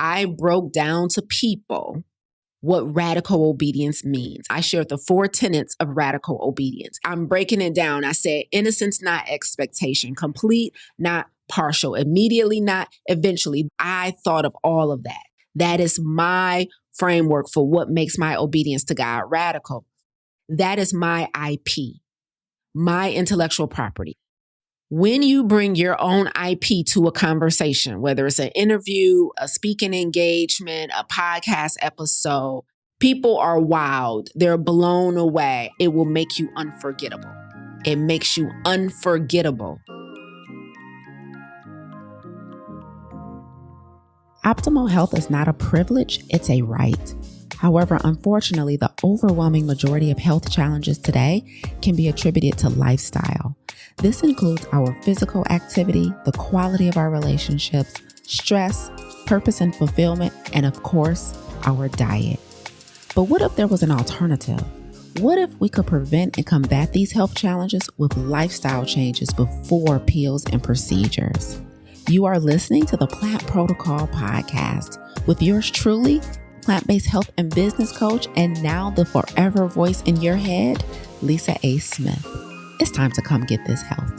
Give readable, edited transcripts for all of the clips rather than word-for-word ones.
I broke down to people what radical obedience means. I shared the 4 tenets of radical obedience. I'm breaking it down. I said innocence, not expectation, complete, not partial, immediately, not eventually. I thought of all of that. That is my framework for what makes my obedience to God radical. That is my IP, my intellectual property. When you bring your own IP to a conversation, whether it's an interview, a speaking engagement, a podcast episode, people are wowed. They're blown away. It will make you unforgettable. It makes you unforgettable. Optimal health is not a privilege, it's a right. However, unfortunately, the overwhelming majority of health challenges today can be attributed to lifestyle. This includes our physical activity, the quality of our relationships, stress, purpose and fulfillment, and of course, our diet. But what if there was an alternative? What if we could prevent and combat these health challenges with lifestyle changes before pills and procedures? You are listening to the Plant Protocol podcast with yours truly, plant-based health and business coach, and now the forever voice in your head, Lisa A. Smith. It's time to come get this health.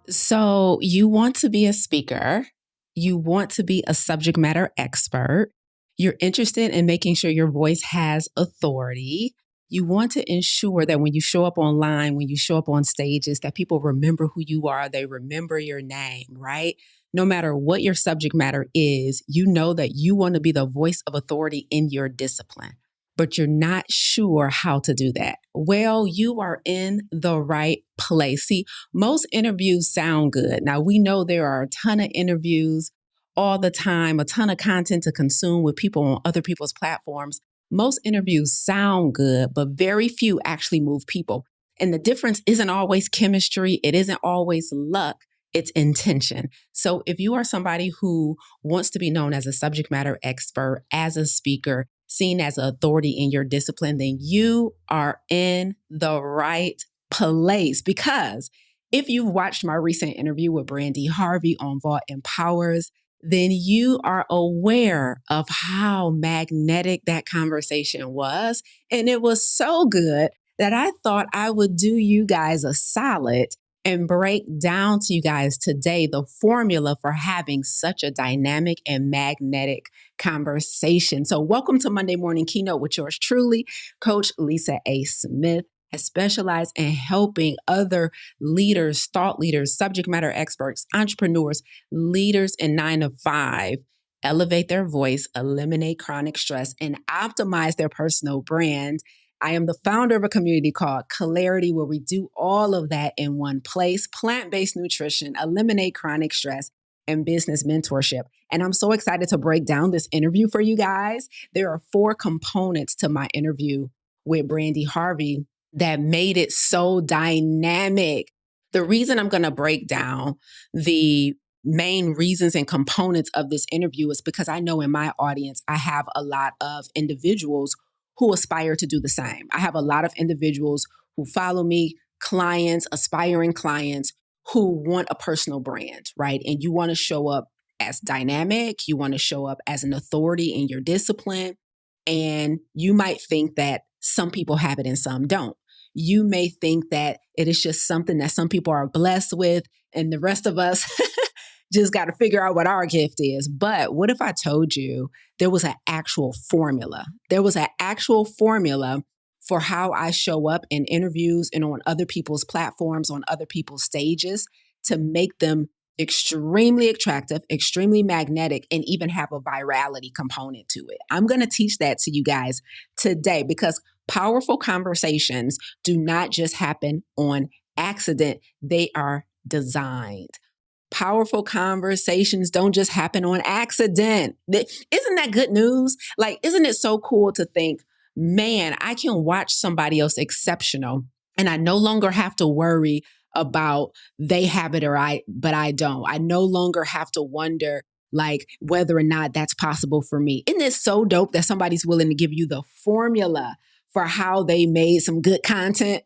So you want to be a speaker. You want to be a subject matter expert. You're interested in making sure your voice has authority. You want to ensure that when you show up online, when you show up on stages, that people remember who you are. They remember your name, right? No matter what your subject matter is, you know that you want to be the voice of authority in your discipline, but you're not sure how to do that. Well, you are in the right place. See, most interviews sound good. Now, we know there are a ton of interviews all the time, a ton of content to consume with people on other people's platforms. Most interviews sound good, but very few actually move people. And the difference isn't always chemistry. It isn't always luck. It's intention. So if you are somebody who wants to be known as a subject matter expert, as a speaker, seen as an authority in your discipline, then you are in the right place. Because if you've watched my recent interview with Brandi Harvey on Vault Empowers, then you are aware of how magnetic that conversation was. And it was so good that I thought I would do you guys a solid and break down to you guys today the formula for having such a dynamic and magnetic conversation. So welcome to Monday Morning Keynote with yours truly, Coach Lisa A. Smith. I specialize in helping other leaders, thought leaders, subject matter experts, entrepreneurs, leaders in 9 to 5, elevate their voice, eliminate chronic stress, and optimize their personal brand. I am the founder of a community called Clarity, where we do all of that in one place: plant-based nutrition, eliminate chronic stress, and business mentorship. And I'm so excited to break down this interview for you guys. There are 4 components to my interview with Brandi Harvey that made it so dynamic. The reason I'm going to break down the main reasons and components of this interview is because I know in my audience, I have a lot of individuals who aspire to do the same. I have a lot of individuals who follow me, clients, aspiring clients who want a personal brand, right? And you want to show up as dynamic. You want to show up as an authority in your discipline. And you might think that some people have it and some don't. You may think that it is just something that some people are blessed with and the rest of us just got to figure out what our gift is. But what if I told you there was an actual formula? There was an actual formula for how I show up in interviews and on other people's platforms, on other people's stages, to make them extremely attractive, extremely magnetic, and even have a virality component to it. I'm going to teach that to you guys today, because powerful conversations do not just happen on accident. They are designed. Powerful conversations don't just happen on accident. Isn't that good news? Like, isn't it so cool to think, man, I can watch somebody else exceptional and I no longer have to worry about they have it but I don't. I no longer have to wonder like whether or not that's possible for me. Isn't it so dope that somebody's willing to give you the formula for how they made some good content?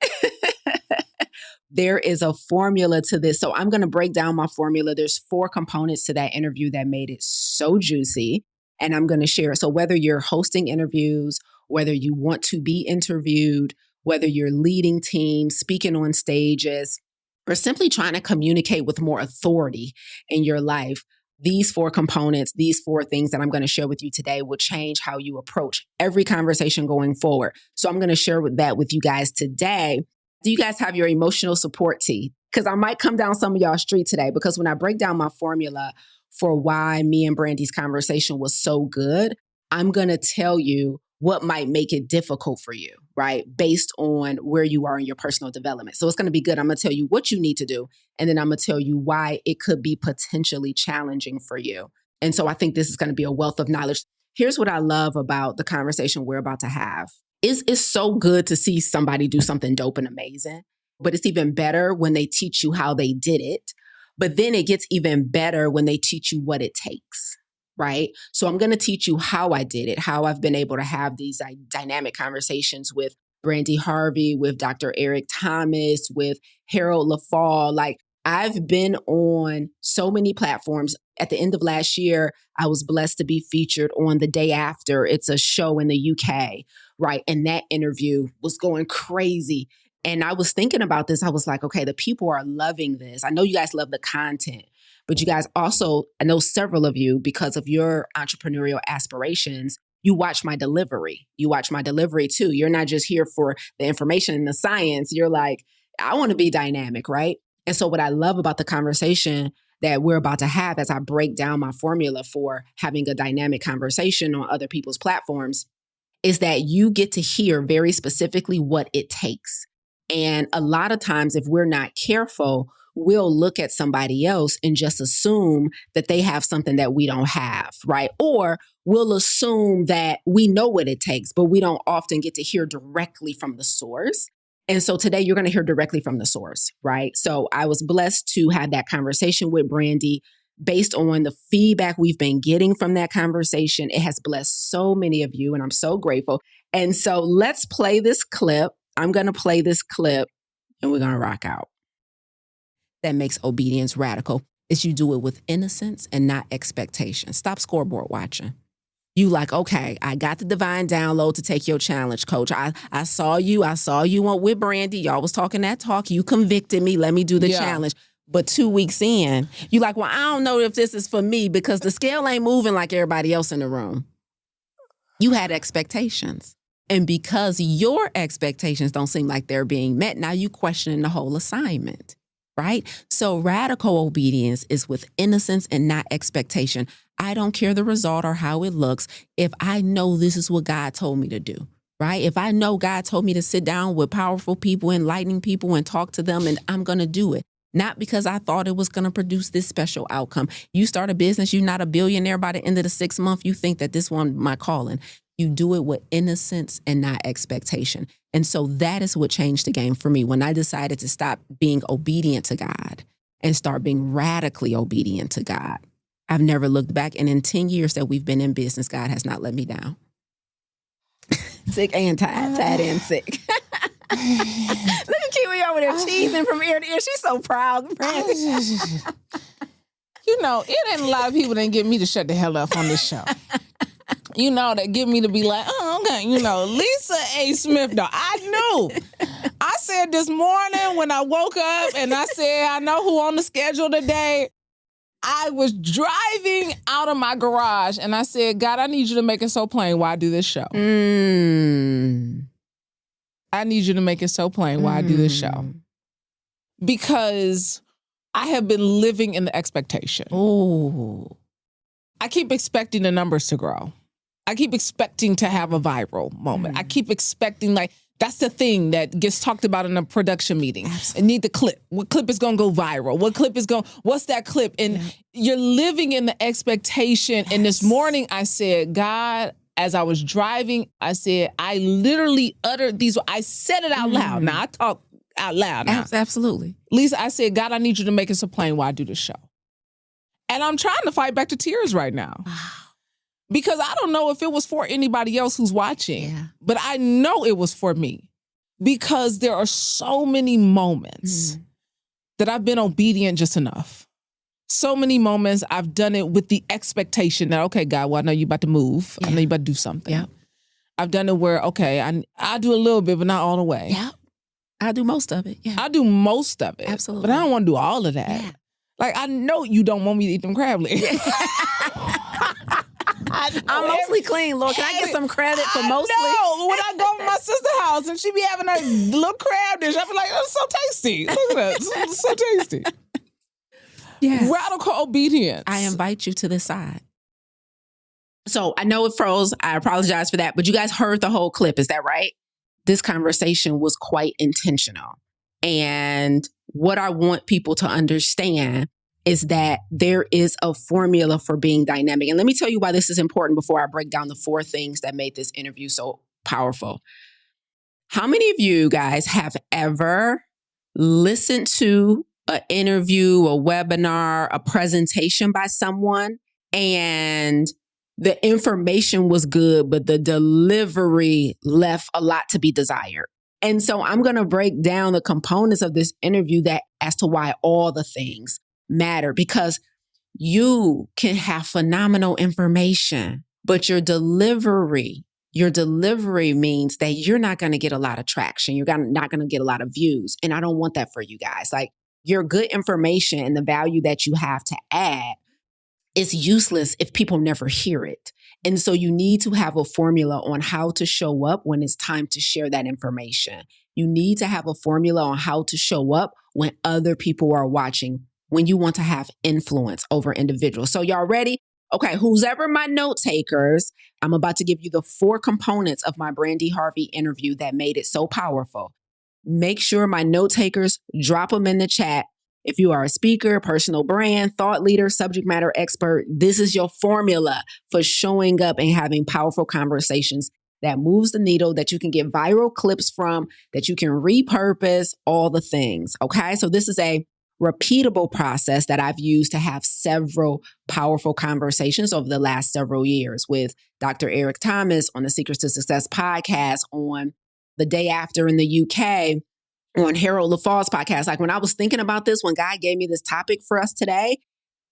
there is a formula to this. So I'm going to break down my formula. There's 4 components to that interview that made it so juicy. And I'm going to share it. So whether you're hosting interviews, whether you want to be interviewed, whether you're leading teams, speaking on stages, or simply trying to communicate with more authority in your life, these 4 components, these 4 things that I'm going to share with you today will change how you approach every conversation going forward. So I'm going to share that with you guys today. Do you guys have your emotional support tee? Because I might come down some of y'all street today, because when I break down my formula for why me and Brandi's conversation was so good, I'm going to tell you what might make it difficult for you, right? Based on where you are in your personal development. So it's going to be good. I'm going to tell you what you need to do, and then I'm going to tell you why it could be potentially challenging for you. And so I think this is going to be a wealth of knowledge. Here's what I love about the conversation we're about to have. It's so good to see somebody do something dope and amazing, but it's even better when they teach you how they did it. But then it gets even better when they teach you what it takes, right? So I'm going to teach you how I did it, how I've been able to have these dynamic conversations with Brandi Harvey, with Dr. Eric Thomas, with Harold LaFall. Like, I've been on so many platforms. At the end of last year, I was blessed to be featured on The Day After. It's a show in the UK, right? And that interview was going crazy. And I was thinking about this. I was like, okay, the people are loving this. I know you guys love the content, but you guys also, I know several of you, because of your entrepreneurial aspirations, you watch my delivery. You watch my delivery too. You're not just here for the information and the science. You're like, I want to be dynamic, right? And so what I love about the conversation that we're about to have as I break down my formula for having a dynamic conversation on other people's platforms is that you get to hear very specifically what it takes. And a lot of times, if we're not careful, we'll look at somebody else and just assume that they have something that we don't have, right? Or we'll assume that we know what it takes, but we don't often get to hear directly from the source. And so today you're going to hear directly from the source, right? So I was blessed to have that conversation with Brandi. Based on the feedback we've been getting from that conversation, it has blessed so many of you, and I'm so grateful. And so let's play this clip. I'm going to play this clip, and we're going to rock out. That makes obedience radical is you do it with innocence and not expectation. Stop scoreboard watching. You like, okay, I got the divine download to take your challenge, coach. I saw you on with Brandi. Y'all was talking that talk. You convicted me. Let me do the challenge. But 2 weeks in, you like, well, I don't know if this is for me because the scale ain't moving like everybody else in the room. You had expectations. And because your expectations don't seem like they're being met, now you questioning the whole assignment, right? So radical obedience is with innocence and not expectation. I don't care the result or how it looks if I know this is what God told me to do, right? If I know God told me to sit down with powerful people, enlightening people, and talk to them, and I'm going to do it. Not because I thought it was going to produce this special outcome. You start a business, you're not a billionaire by the end of the 6th month. You think that this one, my calling. You do it with innocence and not expectation. And so that is what changed the game for me when I decided to stop being obedient to God and start being radically obedient to God. I've never looked back. And in 10 years that we've been in business, God has not let me down. Sick and tired and sick. Look at Kiwi over there cheesing from ear to ear. She's so proud. You know, it ain't a lot of people that get me to shut the hell up on this show. You know, that get me to be like, oh, okay, you know, Lisa A. Smith, though. I knew. I said this morning when I woke up and I said, I know who on the schedule today. I was driving out of my garage and I said, God, I need you to make it so plain why I do this show. I need you to make it so plain why I do this show. Because I have been living in the expectation. Oh, I keep expecting the numbers to grow. I keep expecting to have a viral moment. I keep expecting, like, that's the thing that gets talked about in a production meeting. Absolutely. I need the clip. What clip is going to go viral? What's that clip? And you're living in the expectation. Yes. And this morning I said, God, as I was driving, I said, I literally uttered these. I said it out loud. Now, I talk out loud now. Absolutely. Lisa, I said, God, I need you to make it so plain why I do this show. And I'm trying to fight back to tears right now. Because I don't know if it was for anybody else who's watching, but I know it was for me. Because there are so many moments that I've been obedient just enough. So many moments I've done it with the expectation that, okay, God, well, I know you're about to move. I know you're about to do something. Yeah. I've done it where, okay, I do a little bit, but not all the way. Yeah. I do most of it. Yeah. I do most of it. Absolutely. But I don't want to do all of that. Yeah. Like, I know you don't want me to eat them crab legs. I'm mostly clean, Lord. Can I get some credit for mostly? No, when I go to my sister's house and she be having a little crab dish, I be like, oh, it's so tasty. Look at that. It's so tasty. Yes. Radical obedience. I invite you to the side. So I know it froze. I apologize for that. But you guys heard the whole clip. Is that right? This conversation was quite intentional. And what I want people to understand is that there is a formula for being dynamic. And let me tell you why this is important before I break down the 4 things that made this interview so powerful. How many of you guys have ever listened to an interview, a webinar, a presentation by someone, and the information was good, but the delivery left a lot to be desired? And so I'm going to break down the components of this interview that as to why all the things matter, because you can have phenomenal information, but your delivery means that you're not going to get a lot of traction. You're not going to get a lot of views. And I don't want that for you guys. Like, your good information and the value that you have to add is useless if people never hear it. And so you need to have a formula on how to show up when it's time to share that information. You need to have a formula on how to show up when other people are watching, when you want to have influence over individuals. So y'all ready? Okay, who's ever my note takers, I'm about to give you the 4 components of my Brandi Harvey interview that made it so powerful. Make sure my note takers drop them in the chat. If you are a speaker, personal brand, thought leader, subject matter expert, this is your formula for showing up and having powerful conversations that moves the needle, that you can get viral clips from, that you can repurpose, all the things. Okay, so this is a repeatable process that I've used to have several powerful conversations over the last several years with Dr. Eric Thomas on the Secrets to Success podcast, on The Day After in the UK, on Harold LaFall's podcast. Like, when I was thinking about this, when God gave me this topic for us today,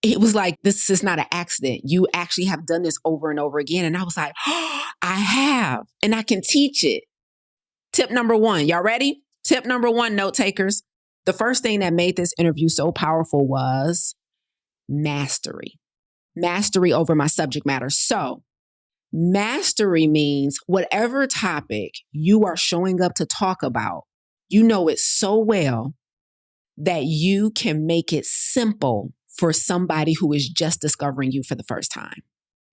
it was like, this is not an accident. You actually have done this over and over again. And I was like, oh, I have, and I can teach it. Tip number 1, y'all ready? Tip number 1, note takers. The first thing that made this interview so powerful was mastery. Mastery over my subject matter. So mastery means whatever topic you are showing up to talk about, you know it so well that you can make it simple for somebody who is just discovering you for the first time.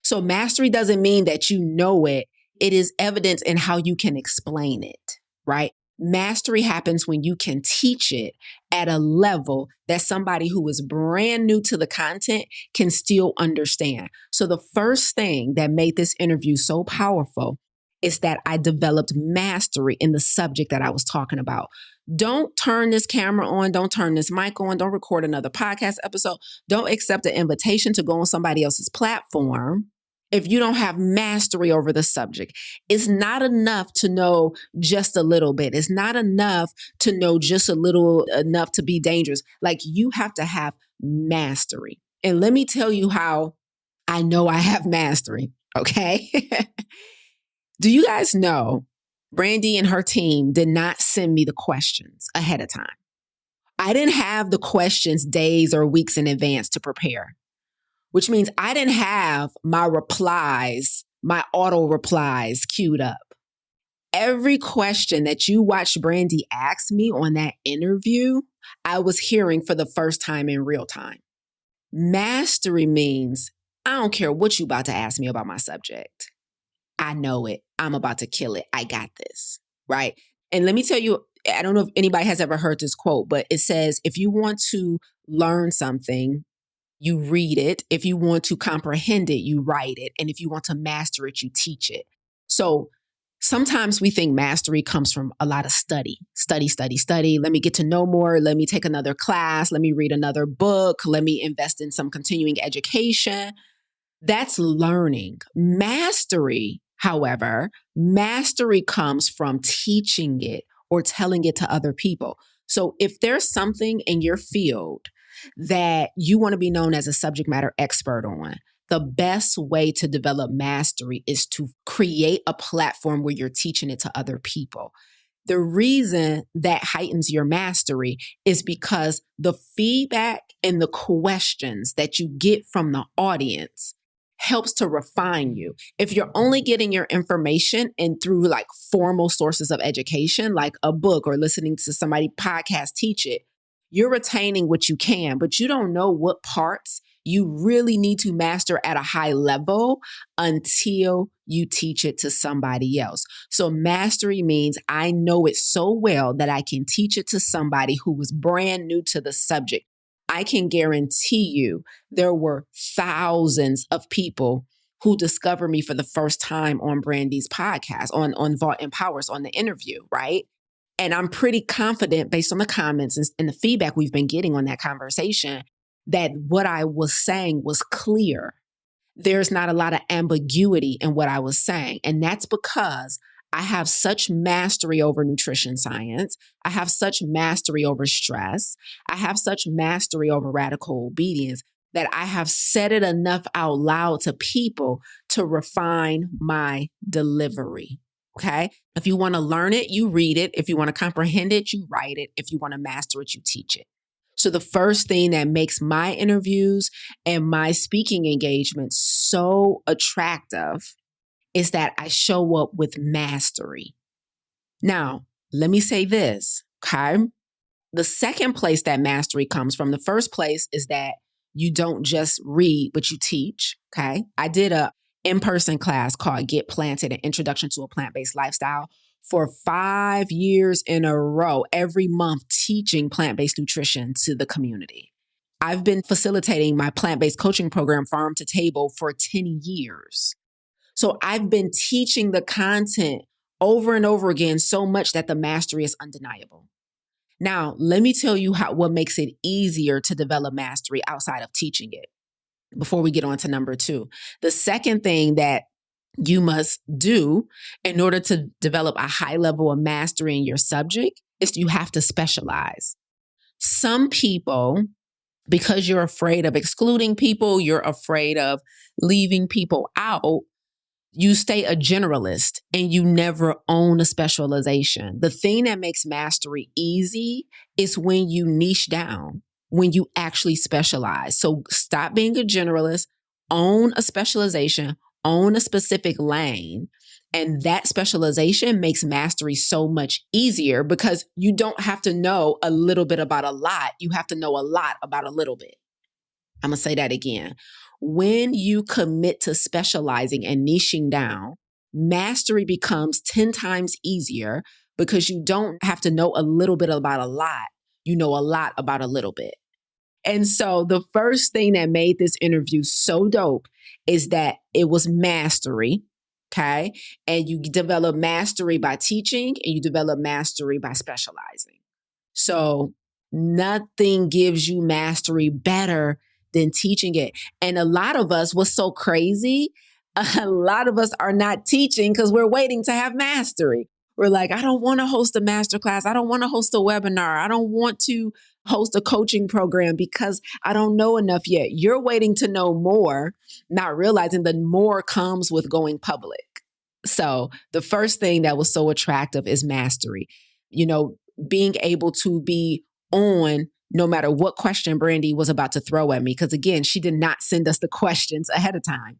So mastery doesn't mean that you know it. It is evidence in how you can explain it, right? Mastery happens when you can teach it at a level that somebody who is brand new to the content can still understand. So the first thing that made this interview so powerful is that I developed mastery in the subject that I was talking about. Don't turn this camera on. Don't turn this mic on. Don't record another podcast episode. Don't accept an invitation to go on somebody else's platform if you don't have mastery over the subject. It's not enough to know just a little bit. It's not enough to know just a little enough to be dangerous. Like, you have to have mastery. And let me tell you how I know I have mastery, okay? Do you guys know Brandi and her team did not send me the questions ahead of time? I didn't have the questions days or weeks in advance to prepare, which means I didn't have my replies, my auto replies queued up. Every question that you watched Brandi ask me on that interview, I was hearing for the first time in real time. Mastery means I don't care what you about to ask me about my subject. I know it. I'm about to kill it. I got this, right? And let me tell you, I don't know if anybody has ever heard this quote, but it says, if you want to learn something, you read it. If you want to comprehend it, you write it. And if you want to master it, you teach it. So sometimes we think mastery comes from a lot of study. Let me get to know more. Let me take another class. Let me read another book. Let me invest in some continuing education. That's learning. Mastery, however, mastery comes from teaching it or telling it to other people. So if there's something in your field that you want to be known as a subject matter expert on, the best way to develop mastery is to create a platform where you're teaching it to other people. The reason that heightens your mastery is because the feedback and the questions that you get from the audience helps to refine you. If you're only getting your information and through like formal sources of education, like a book or listening to somebody podcast teach it, you're retaining what you can, but you don't know what parts you really need to master at a high level until you teach it to somebody else. So mastery means I know it so well that I can teach it to somebody who was brand new to the subject. I can guarantee you there were thousands of people who discovered me for the first time on Brandi's podcast, on Vault Empowers, on the interview, right? And I'm pretty confident based on the comments and the feedback we've been getting on that conversation that what I was saying was clear. There's not a lot of ambiguity in what I was saying. And that's because I have such mastery over nutrition science. I have such mastery over stress. I have such mastery over radical obedience that I have said it enough out loud to people to refine my delivery. Okay. If you want to learn it, you read it. If you want to comprehend it, you write it. If you want to master it, you teach it. So the first thing that makes my interviews and my speaking engagements so attractive is that I show up with mastery. Now, let me say this, okay? The second place that mastery comes from, the first place is that you don't just read, but you teach, okay? I did a in-person class called Get Planted, an Introduction to a Plant-Based Lifestyle for 5 years in a row, every month teaching plant-based nutrition to the community. I've been facilitating my plant-based coaching program, Farm to Table, for 10 years. So I've been teaching the content over and over again so much that the mastery is undeniable. Now, let me tell you what makes it easier to develop mastery outside of teaching it before we get on to number 2. The second thing that you must do in order to develop a high level of mastery in your subject is you have to specialize. Some people, because you're afraid of excluding people, you're afraid of leaving people out, you stay a generalist and you never own a specialization. The thing that makes mastery easy is when you niche down, when you actually specialize. So stop being a generalist, own a specialization, own a specific lane. And that specialization makes mastery so much easier because you don't have to know a little bit about a lot. You have to know a lot about a little bit. I'm going to say that again. When you commit to specializing and niching down, mastery becomes 10 times easier because you don't have to know a little bit about a lot. You know a lot about a little bit. And so the first thing that made this interview so dope is that it was mastery, okay? And you develop mastery by teaching and you develop mastery by specializing. So nothing gives you mastery better than teaching it. And a lot of us, what's so crazy, a lot of us are not teaching because we're waiting to have mastery. We're like, I don't want to host a masterclass. I don't want to host a webinar. I don't want to host a coaching program because I don't know enough yet. You're waiting to know more, not realizing that more comes with going public. So the first thing that was so attractive is mastery. You know, being able to be on no matter what question Brandi was about to throw at me. Because again, she did not send us the questions ahead of time.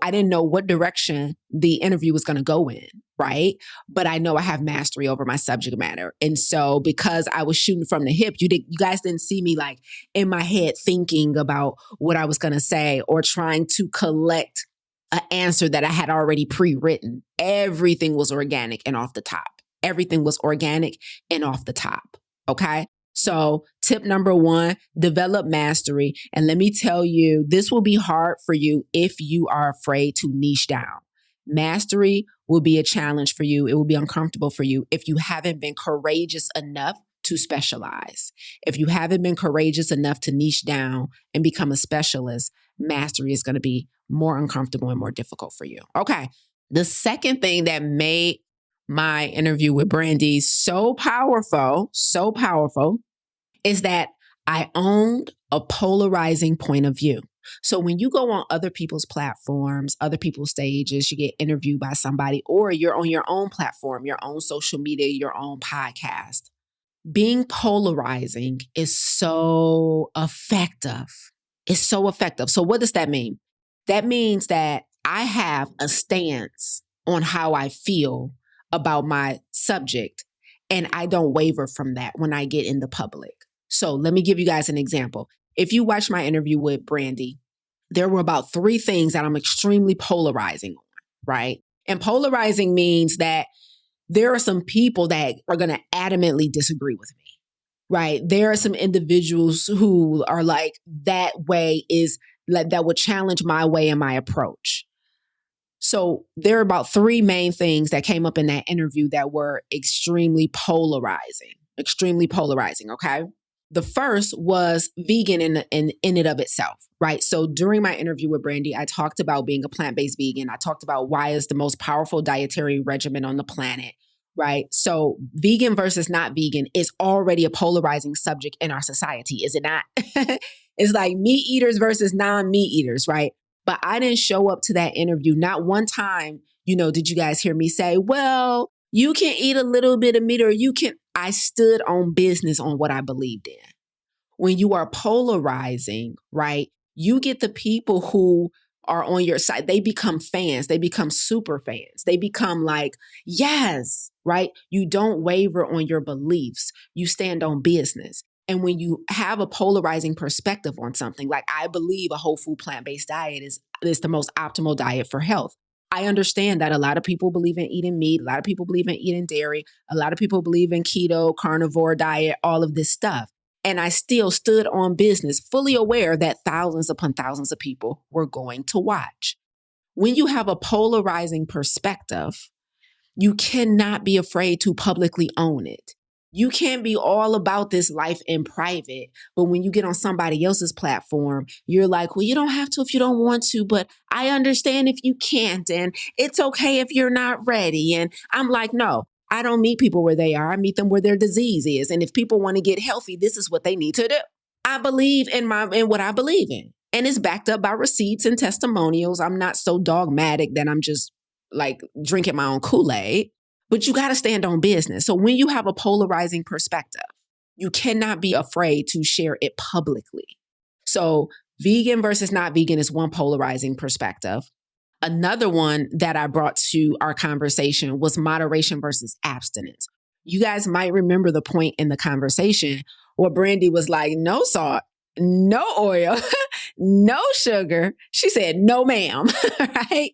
I didn't know what direction the interview was going to go in, right? But I know I have mastery over my subject matter. And so because I was shooting from the hip, you guys didn't see me like in my head thinking about what I was going to say or trying to collect an answer that I had already pre-written. Everything was organic and off the top. Everything was organic and off the top. Okay. So tip number 1, develop mastery. And let me tell you, this will be hard for you if you are afraid to niche down. Mastery will be a challenge for you. It will be uncomfortable for you if you haven't been courageous enough to specialize. If you haven't been courageous enough to niche down and become a specialist, mastery is going to be more uncomfortable and more difficult for you. Okay. The second thing that made my interview with Brandi so powerful, is that I owned a polarizing point of view. So when you go on other people's platforms, other people's stages, you get interviewed by somebody, or you're on your own platform, your own social media, your own podcast, being polarizing is so effective. It's so effective. So what does that mean? That means that I have a stance on how I feel about my subject, and I don't waver from that when I get in the public. So let me give you guys an example. If you watch my interview with Brandi, there were about 3 things that I'm extremely polarizing on, right? And polarizing means that there are some people that are going to adamantly disagree with me, right? There are some individuals who are like, that way is like, that would challenge my way and my approach. So there are about 3 main things that came up in that interview that were extremely polarizing, okay? The first was vegan in and of itself, right? So during my interview with Brandi, I talked about being a plant-based vegan. I talked about why it's the most powerful dietary regimen on the planet, right? So vegan versus not vegan is already a polarizing subject in our society, is it not? It's like meat eaters versus non-meat eaters, right? But I didn't show up to that interview. Not one time, did you guys hear me say, well, you can eat a little bit of meat or you can. I stood on business on what I believed in. When you are polarizing, right, you get the people who are on your side. They become fans. They become super fans. They become like, yes, right? You don't waver on your beliefs. You stand on business. And when you have a polarizing perspective on something, like I believe a whole food plant-based diet is the most optimal diet for health. I understand that a lot of people believe in eating meat. A lot of people believe in eating dairy. A lot of people believe in keto, carnivore diet, all of this stuff. And I still stood on business, fully aware that thousands upon thousands of people were going to watch. When you have a polarizing perspective, you cannot be afraid to publicly own it. You can't be all about this life in private, but when you get on somebody else's platform, you're like, well, you don't have to if you don't want to, but I understand if you can't, and it's okay if you're not ready. And I'm like, no, I don't meet people where they are. I meet them where their disease is. And if people want to get healthy, this is what they need to do. I believe in what I believe in. And it's backed up by receipts and testimonials. I'm not so dogmatic that I'm just like drinking my own Kool-Aid, but you got to stand on business. So when you have a polarizing perspective, you cannot be afraid to share it publicly. So vegan versus not vegan is one polarizing perspective. Another one that I brought to our conversation was moderation versus abstinence. You guys might remember the point in the conversation where Brandi was like, no salt, no oil, no sugar. She said, no, ma'am, right?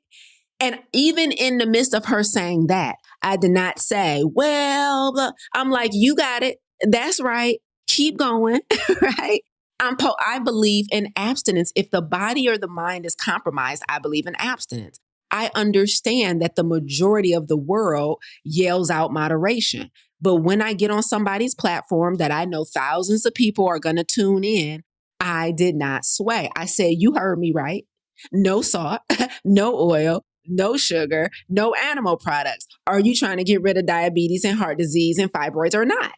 And even in the midst of her saying that, I did not say, well, I'm like, you got it. That's right. Keep going, right? I believe in abstinence. If the body or the mind is compromised, I believe in abstinence. I understand that the majority of the world yells out moderation. But when I get on somebody's platform that I know thousands of people are going to tune in, I did not sway. I said, you heard me right. No salt, no oil, no sugar, no animal products. Are you trying to get rid of diabetes and heart disease and fibroids or not?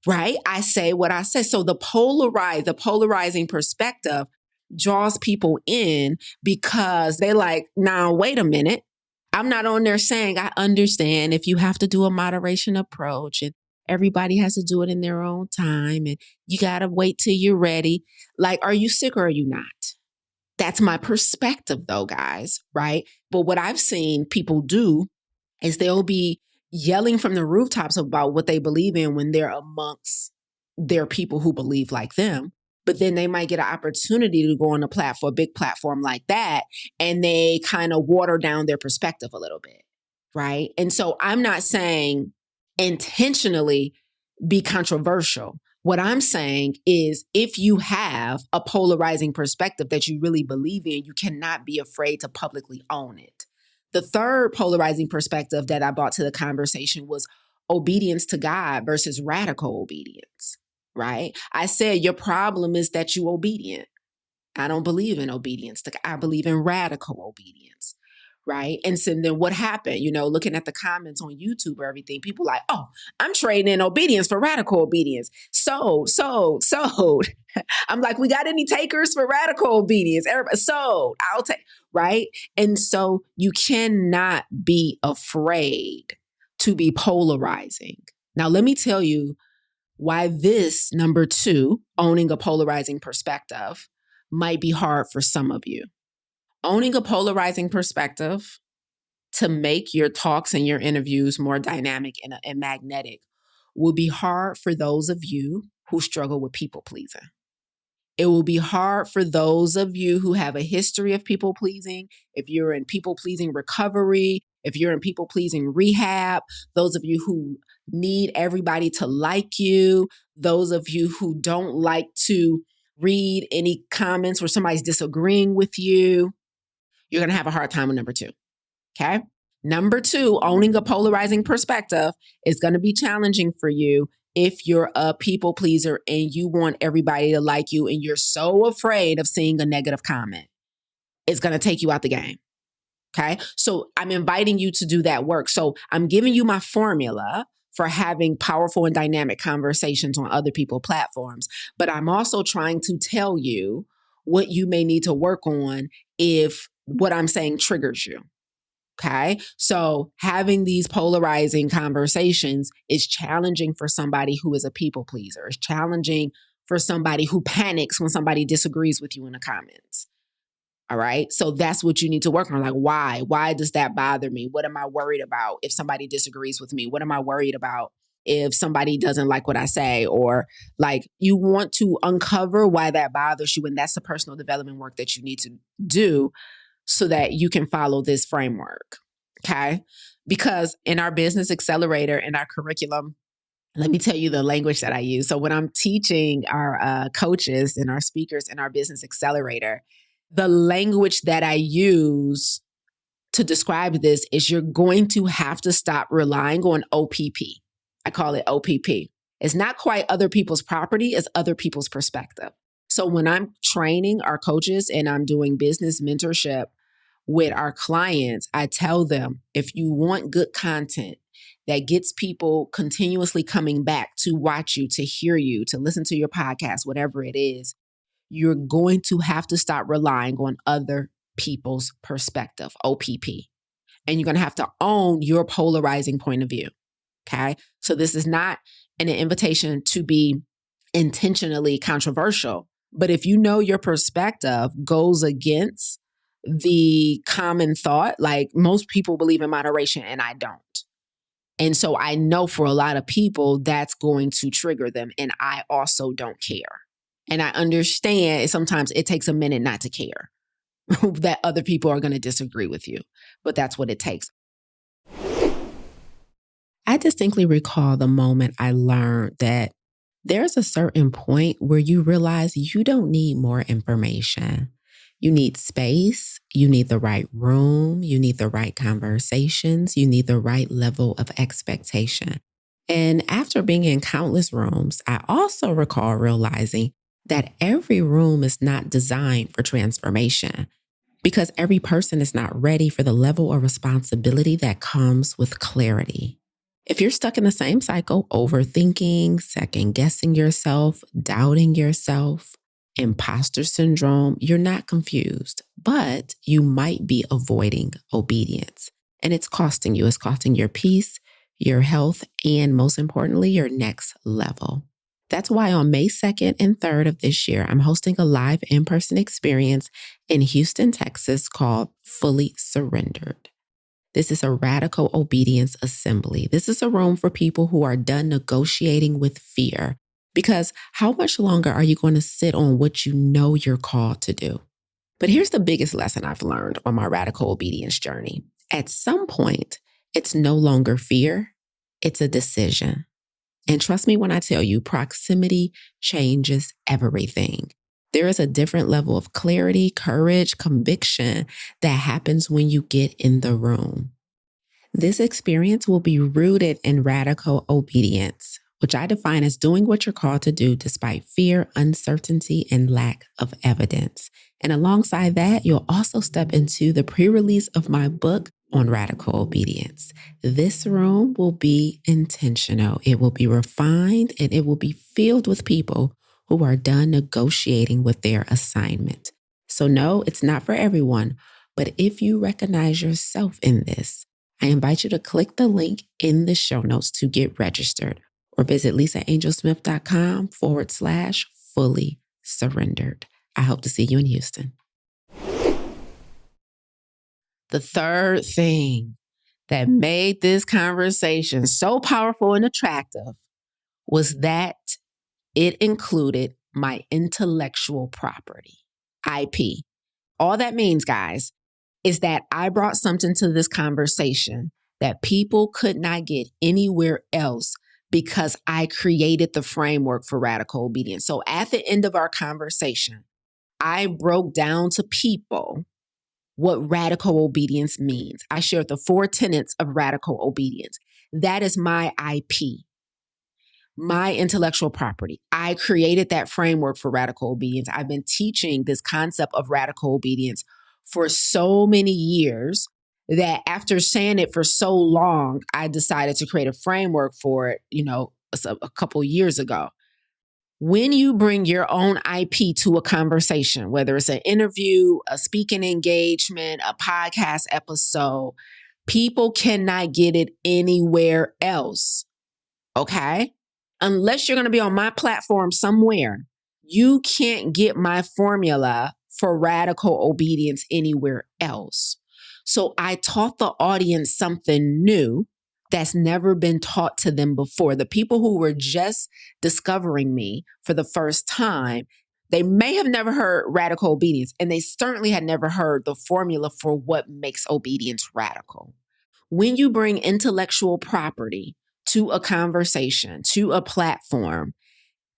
Right? I say what I say. So the polarizing perspective draws people in because they like, now, wait a minute. I'm not on there saying I understand if you have to do a moderation approach and everybody has to do it in their own time and you got to wait till you're ready. Like, are you sick or are you not? That's my perspective though, guys, right? But what I've seen people do is they'll be yelling from the rooftops about what they believe in when they're amongst their people who believe like them. But then they might get an opportunity to go on a big platform like that, and they kind of water down their perspective a little bit, right? And so I'm not saying intentionally be controversial. What I'm saying is if you have a polarizing perspective that you really believe in, you cannot be afraid to publicly own it. The third polarizing perspective that I brought to the conversation was obedience to God versus radical obedience, right? I said, your problem is that you're obedient. I don't believe in obedience. I believe in radical obedience. right? And so then what happened? Looking at the comments on YouTube or everything, people like, oh, I'm trading in obedience for radical obedience. Sold. I'm like, we got any takers for radical obedience? Everybody sold. I'll take, right? And so you cannot be afraid to be polarizing. Now, let me tell you why this number 2, owning a polarizing perspective, might be hard for some of you. Owning a polarizing perspective to make your talks and your interviews more dynamic and magnetic will be hard for those of you who struggle with people pleasing. It will be hard for those of you who have a history of people pleasing. If you're in people pleasing recovery, if you're in people pleasing rehab, those of you who need everybody to like you, those of you who don't like to read any comments where somebody's disagreeing with you, you're going to have a hard time with number 2. Okay. Number 2, owning a polarizing perspective is going to be challenging for you if you're a people pleaser and you want everybody to like you and you're so afraid of seeing a negative comment. It's going to take you out the game. Okay. So I'm inviting you to do that work. So I'm giving you my formula for having powerful and dynamic conversations on other people's platforms. But I'm also trying to tell you what you may need to work on if what I'm saying triggers you. Okay. So having these polarizing conversations is challenging for somebody who is a people pleaser. It's challenging for somebody who panics when somebody disagrees with you in the comments. All right. So that's what you need to work on. Like, why? Why does that bother me? What am I worried about if somebody disagrees with me? What am I worried about if somebody doesn't like what I say? Or like, you want to uncover why that bothers you. And that's the personal development work that you need to do so that you can follow this framework. Okay. Because in our business accelerator, in our curriculum, let me tell you the language that I use. So when I'm teaching our coaches and our speakers in our business accelerator, the language that I use to describe this is you're going to have to stop relying on OPP. I call it OPP. It's not quite other people's property, it's other people's perspective. So when I'm training our coaches and I'm doing business mentorship with our clients, I tell them, if you want good content that gets people continuously coming back to watch you, to hear you, to listen to your podcast, whatever it is, you're going to have to stop relying on other people's perspective, OPP. And you're going to have to own your polarizing point of view. Okay. So this is not an invitation to be intentionally controversial, but if you know your perspective goes against the common thought, like most people believe in moderation and I don't. And so I know for a lot of people that's going to trigger them. And I also don't care. And I understand sometimes it takes a minute not to care that other people are going to disagree with you, but that's what it takes. I distinctly recall the moment I learned that there's a certain point where you realize you don't need more information. You need space, you need the right room, you need the right conversations, you need the right level of expectation. And after being in countless rooms, I also recall realizing that every room is not designed for transformation because every person is not ready for the level of responsibility that comes with clarity. If you're stuck in the same cycle, overthinking, second guessing yourself, doubting yourself, imposter syndrome, you're not confused, but you might be avoiding obedience. And it's costing you. It's costing your peace, your health, and most importantly, your next level. That's why on May 2nd and 3rd of this year, I'm hosting a live in-person experience in Houston, Texas called Fully Surrendered. This is a radical obedience assembly. This is a room for people who are done negotiating with fear. Because how much longer are you going to sit on what you know you're called to do? But here's the biggest lesson I've learned on my radical obedience journey. At some point, it's no longer fear, it's a decision. And trust me when I tell you, proximity changes everything. There is a different level of clarity, courage, conviction that happens when you get in the room. This experience will be rooted in radical obedience which I define as doing what you're called to do despite fear, uncertainty, and lack of evidence. And alongside that, you'll also step into the pre-release of my book on radical obedience. This room will be intentional. It will be refined and it will be filled with people who are done negotiating with their assignment. So no, it's not for everyone, but if you recognize yourself in this, I invite you to click the link in the show notes to get registered or visit lisaangelsmith.com/fully surrendered. I hope to see you in Houston. The third thing that made this conversation so powerful and attractive was that it included my intellectual property, IP. All that means, guys, is that I brought something to this conversation that people could not get anywhere else because I created the framework for radical obedience. So at the end of our conversation, I broke down to people what radical obedience means. I shared the 4 tenets of radical obedience. That is my IP, my intellectual property. I created that framework for radical obedience. I've been teaching this concept of radical obedience for so many years that after saying it for so long, I decided to create a framework for it, a couple years ago. When you bring your own IP to a conversation, whether it's an interview, a speaking engagement, a podcast episode, people cannot get it anywhere else. Okay? Unless you're going to be on my platform somewhere, you can't get my formula for radical obedience anywhere else. So I taught the audience something new that's never been taught to them before. The people who were just discovering me for the first time, they may have never heard radical obedience, and they certainly had never heard the formula for what makes obedience radical. When you bring intellectual property to a conversation, to a platform,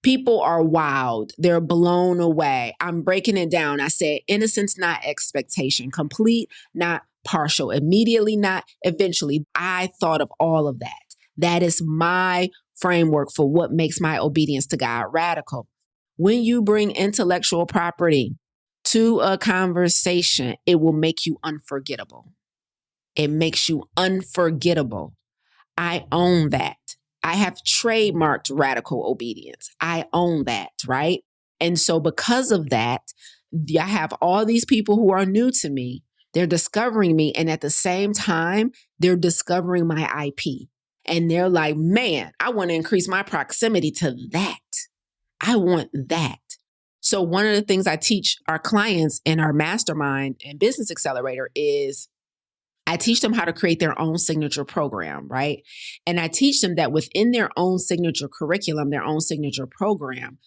people are wowed. They're blown away. I'm breaking it down. I said innocence, not expectation. Complete, not partial. Immediately, not eventually. I thought of all of that. That is my framework for what makes my obedience to God radical. When you bring intellectual property to a conversation, it will make you unforgettable. It makes you unforgettable. I own that. I have trademarked radical obedience. I own that, right? And so because of that, I have all these people who are new to me. They're discovering me. And at the same time, they're discovering my IP. And they're like, man, I want to increase my proximity to that. I want that. So one of the things I teach our clients in our mastermind and business accelerator is I teach them how to create their own signature program, right? And I teach them that within their own signature curriculum, their own signature program,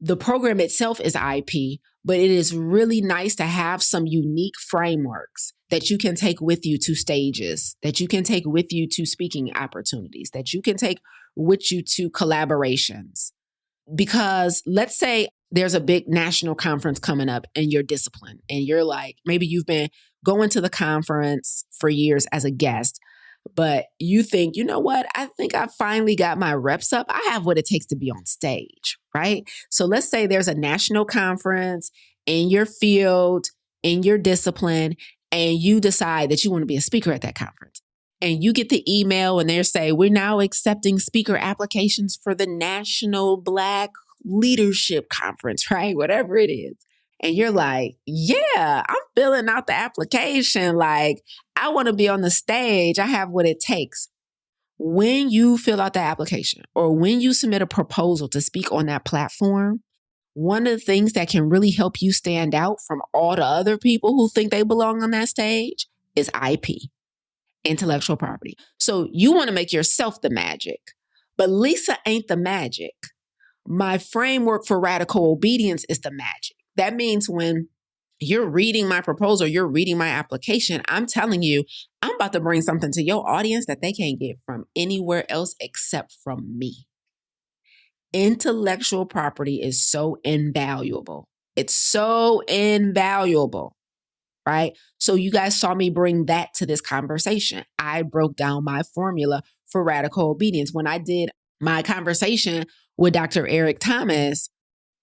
the program itself is IP, but it is really nice to have some unique frameworks that you can take with you to stages, that you can take with you to speaking opportunities, that you can take with you to collaborations. Because let's say there's a big national conference coming up in your discipline, and you're like, maybe you've been going to the conference for years as a guest, but you think, you know what? I think I finally got my reps up. I have what it takes to be on stage, right? So let's say there's a national conference in your field, in your discipline, and you decide that you want to be a speaker at that conference. And you get the email and they say, we're now accepting speaker applications for the National Black Leadership Conference, right? Whatever it is. And you're like, yeah, I'm filling out the application. Like, I want to be on the stage. I have what it takes. When you fill out the application or when you submit a proposal to speak on that platform, one of the things that can really help you stand out from all the other people who think they belong on that stage is IP. Intellectual property. So you want to make yourself the magic, but Lisa ain't the magic. My framework for radical obedience is the magic. That means when you're reading my proposal, you're reading my application, I'm telling you, I'm about to bring something to your audience that they can't get from anywhere else except from me. Intellectual property is so invaluable. It's so invaluable. Right? So you guys saw me bring that to this conversation. I broke down my formula for radical obedience. When I did My conversation with Dr. Eric Thomas,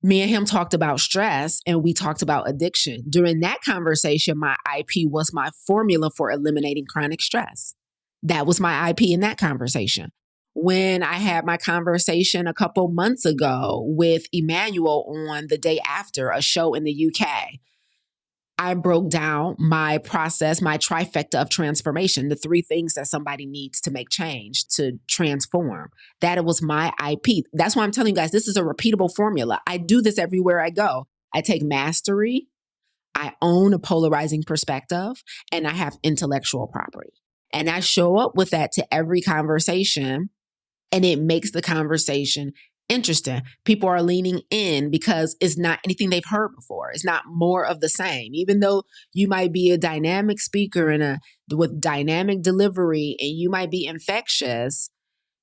me and him talked about stress and we talked about addiction. During that conversation, my IP was my formula for eliminating chronic stress. That was my IP in that conversation. When I had my conversation a couple months ago with Emmanuel on The Day After, a show in the UK, I broke down my process, my trifecta of transformation, the three things that somebody needs to make change, to transform. That was my IP. That's why I'm telling you guys, this is a repeatable formula. I do this everywhere I go. I take mastery, I own a polarizing perspective, and I have intellectual property. And I show up with that to every conversation, and it makes the conversation interesting. People are leaning in because it's not anything they've heard before. It's not more of the same. Even though you might be a dynamic speaker and with dynamic delivery and you might be infectious,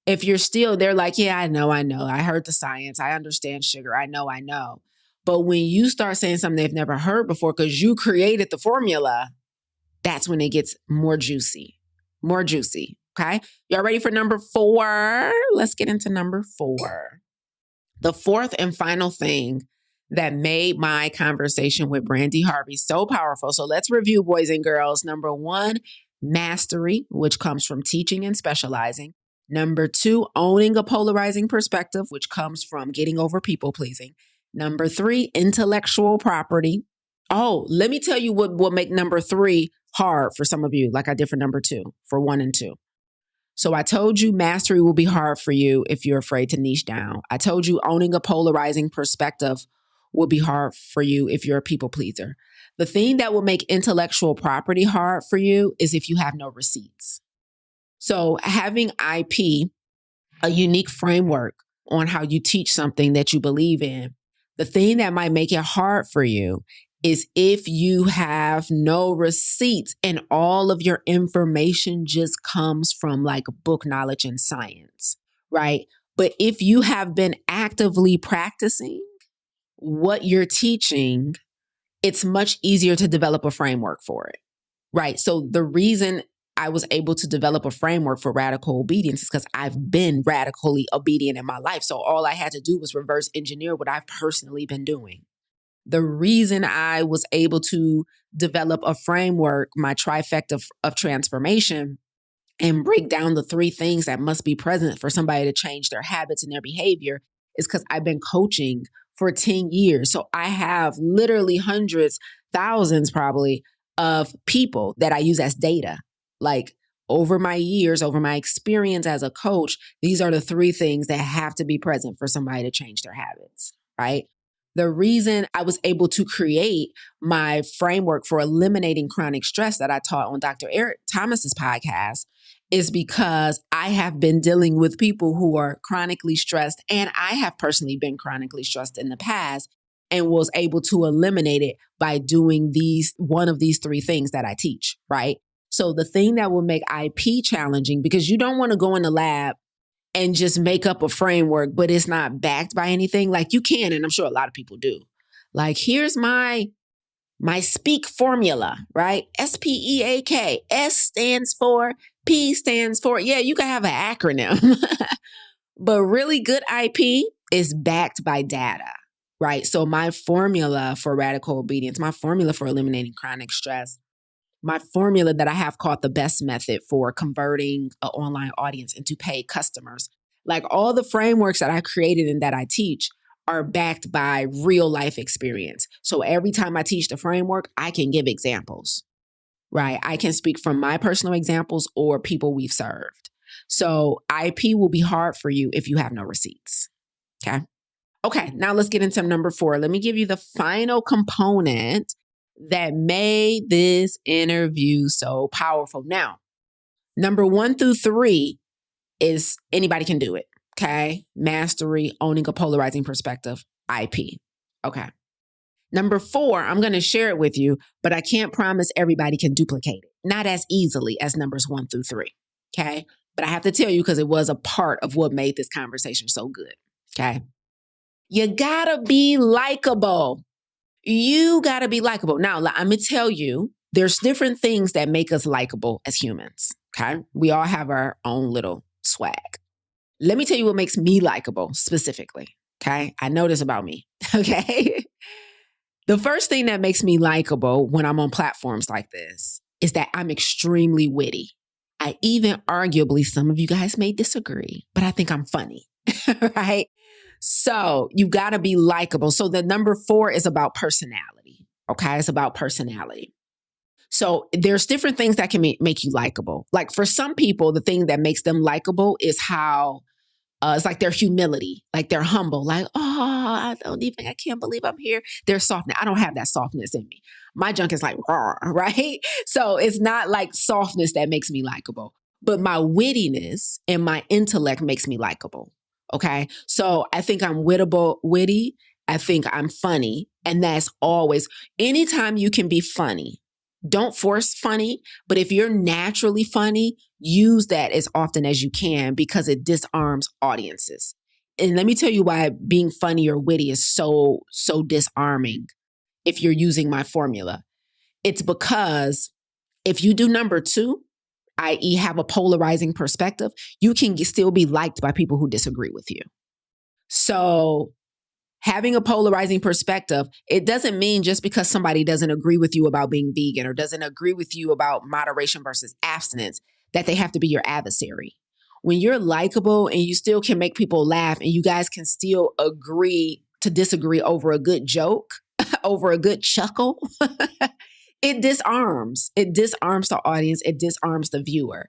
if you're still, they're like, yeah, I know. I heard the science. I understand sugar. I know. But when you start saying something they've never heard before because you created the formula, that's when it gets more juicy. More juicy. Okay. Y'all ready for number 4? Let's get into number 4. The fourth and final thing that made my conversation with Brandi Harvey so powerful. So let's review, boys and girls. Number 1, mastery, which comes from teaching and specializing. Number 2, owning a polarizing perspective, which comes from getting over people pleasing. Number 3, intellectual property. Oh, let me tell you what will make number 3 hard for some of you, like I did for number 2, for 1 and 2. So I told you mastery will be hard for you if you're afraid to niche down. I told you owning a polarizing perspective will be hard for you if you're a people pleaser. The thing that will make intellectual property hard for you is if you have no receipts. So having IP, a unique framework on how you teach something that you believe in, the thing that might make it hard for you is if you have no receipts and all of your information just comes from like book knowledge and science, right? But if you have been actively practicing what you're teaching, it's much easier to develop a framework for it, right? So the reason I was able to develop a framework for radical obedience is because I've been radically obedient in my life. So all I had to do was reverse engineer what I've personally been doing. The reason I was able to develop a framework, my trifecta of transformation, and break down the 3 things that must be present for somebody to change their habits and their behavior is because I've been coaching for 10 years. So I have literally hundreds, thousands probably of people that I use as data. Like over my years, over my experience as a coach, these are the 3 things that have to be present for somebody to change their habits, right? The reason I was able to create my framework for eliminating chronic stress that I taught on Dr. Eric Thomas's podcast is because I have been dealing with people who are chronically stressed, and I have personally been chronically stressed in the past and was able to eliminate it by doing one of these 3 things that I teach, right? So the thing that will make IP challenging, because you don't want to go in the lab and just make up a framework, but it's not backed by anything. Like you can, and I'm sure a lot of people do. Like, here's my speak formula, right? SPEAK. S stands for, P stands for. Yeah, you can have an acronym. But really good IP is backed by data, right? So my formula for radical obedience, my formula for eliminating chronic stress, my formula that I have called the best method for converting an online audience into paid customers. Like all the frameworks that I created and that I teach are backed by real life experience. So every time I teach the framework, I can give examples, right? I can speak from my personal examples or people we've served. So IP will be hard for you if you have no receipts. Okay, now let's get into number 4. Let me give you the final component that made this interview so powerful. Now, number 1 through 3 is anybody can do it. Okay. Mastery, owning a polarizing perspective, IP. Okay. Number 4, I'm going to share it with you, but I can't promise everybody can duplicate it. Not as easily as numbers 1 through 3. Okay. But I have to tell you because it was a part of what made this conversation so good. Okay. You gotta be likable. You got to be likable. Now, I'm going to tell you, there's different things that make us likable as humans, okay? We all have our own little swag. Let me tell you what makes me likable specifically. Okay. I know this about me. Okay. The first thing that makes me likable when I'm on platforms like this is that I'm extremely witty. I even arguably, some of you guys may disagree, but I think I'm funny. Right. So you got to be likable. So the number 4 is about personality. Okay. It's about personality. So there's different things that can make you likable. Like for some people, the thing that makes them likable is how it's like their humility, like they're humble, like, oh, I can't believe I'm here. They're soft. I don't have that softness in me. My junk is like, raw, right? So it's not like softness that makes me likable, but my wittiness and my intellect makes me likable. Okay. So I think I'm witty. I think I'm funny. And that's always, anytime you can be funny, don't force funny, but if you're naturally funny, use that as often as you can because it disarms audiences. And let me tell you why being funny or witty is so disarming if you're using my formula. It's because if you do number 2, i.e., have a polarizing perspective, you can still be liked by people who disagree with you. So having a polarizing perspective, it doesn't mean just because somebody doesn't agree with you about being vegan or doesn't agree with you about moderation versus abstinence that they have to be your adversary. When you're likable and you still can make people laugh and you guys can still agree to disagree over a good joke, over a good chuckle, it disarms. It disarms the audience. It disarms the viewer.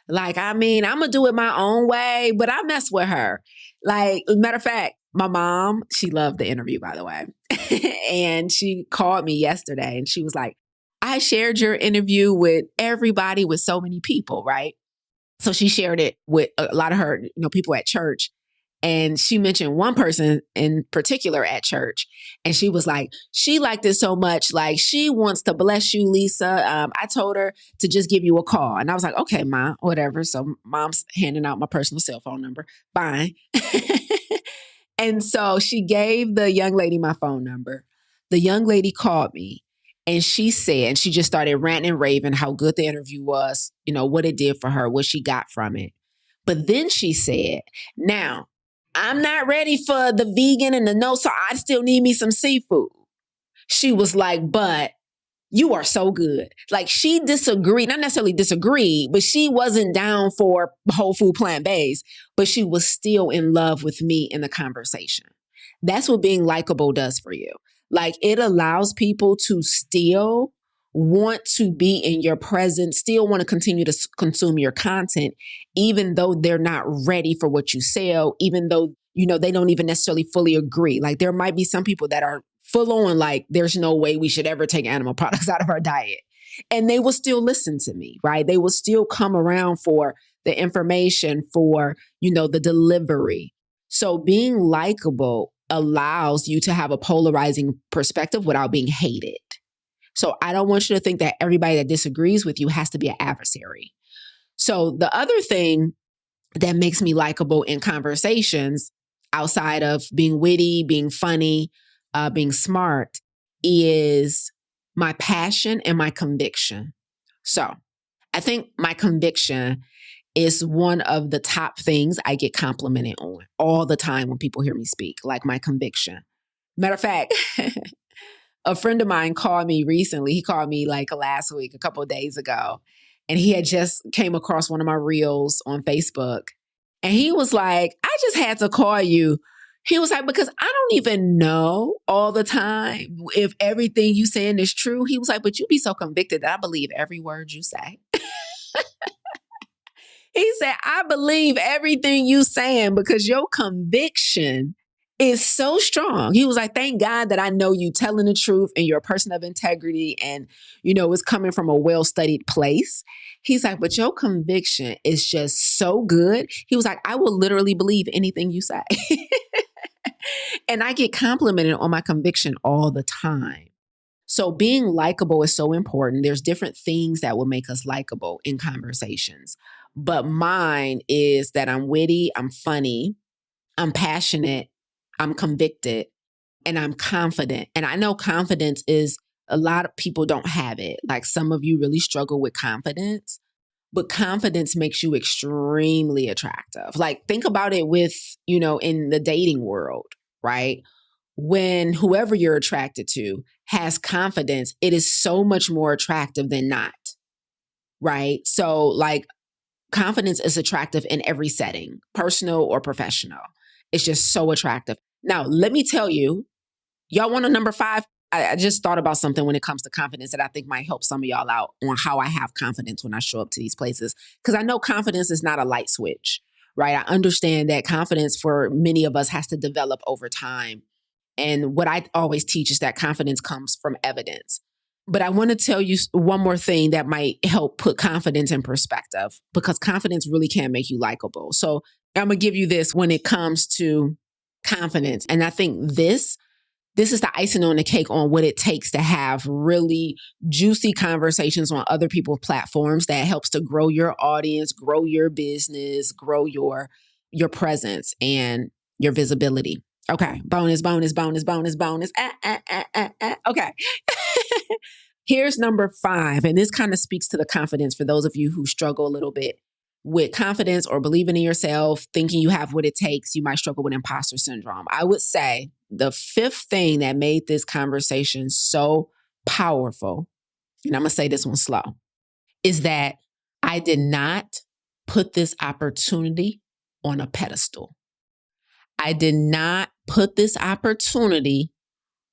Like, I mean, I'm going to do it my own way, but I mess with her. Like, matter of fact, my mom, she loved the interview, by the way. And she called me yesterday and she was like, I shared your interview with everybody, with so many people, right? So she shared it with a lot of her, people at church. And she mentioned one person in particular at church. And she was like, she liked it so much. Like, she wants to bless you, Lisa. I told her to just give you a call. And I was like, okay, Ma, whatever. So mom's handing out my personal cell phone number. Fine. And so she gave the young lady my phone number. The young lady called me and she said, and she just started ranting and raving how good the interview was, what it did for her, what she got from it. But then she said, now, I'm not ready for the vegan and the no, so I still need me some seafood. She was like, but you are so good. Like, she disagreed, not necessarily disagreed, but she wasn't down for whole food plant-based, but she was still in love with me in the conversation. That's what being likable does for you. Like, it allows people to still want to be in your presence, still want to continue to consume your content, even though they're not ready for what you sell, even though, they don't even necessarily fully agree. Like, there might be some people that are full on, like, there's no way we should ever take animal products out of our diet. And they will still listen to me, right? They will still come around for the information, for, the delivery. So being likable allows you to have a polarizing perspective without being hated. So I don't want you to think that everybody that disagrees with you has to be an adversary. So the other thing that makes me likable in conversations outside of being witty, being funny, being smart is my passion and my conviction. So I think my conviction is one of the top things I get complimented on all the time when people hear me speak, like my conviction. Matter of fact, a friend of mine called me recently. He called me like last week, a couple of days ago, and he had just came across one of my reels on Facebook. And he was like, I just had to call you. He was like, because I don't even know all the time if everything you saying is true. He was like, but you be so convicted that I believe every word you say. He said, I believe everything you saying because your conviction is so strong. He was like, thank God that I know you telling the truth and you're a person of integrity and, it's coming from a well-studied place. He's like, but your conviction is just so good. He was like, I will literally believe anything you say. And I get complimented on my conviction all the time. So being likable is so important. There's different things that will make us likable in conversations. But mine is that I'm witty, I'm funny, I'm passionate, I'm convicted, and I'm confident. And I know confidence is, a lot of people don't have it. Like, some of you really struggle with confidence. but confidence makes you extremely attractive. Like, think about it with, in the dating world, right? When whoever you're attracted to has confidence, it is so much more attractive than not, right? So, like, confidence is attractive in every setting, personal or professional. It's just so attractive. Now, let me tell you, y'all want a number 5? I just thought about something when it comes to confidence that I think might help some of y'all out on how I have confidence when I show up to these places. Because I know confidence is not a light switch, right? I understand that confidence for many of us has to develop over time. And what I always teach is that confidence comes from evidence. But I want to tell you one more thing that might help put confidence in perspective, because confidence really can make you likable. So I'm going to give you this when it comes to confidence. And I think this is the icing on the cake on what it takes to have really juicy conversations on other people's platforms that helps to grow your audience, grow your business, grow your presence and your visibility. Okay, bonus. Okay. Here's number 5, and this kind of speaks to the confidence for those of you who struggle a little bit with confidence or believing in yourself, thinking you have what it takes. You might struggle with imposter syndrome. I would say the 5th thing that made this conversation so powerful, and I'm going to say this one slow, is that I did not put this opportunity on a pedestal. I did not put this opportunity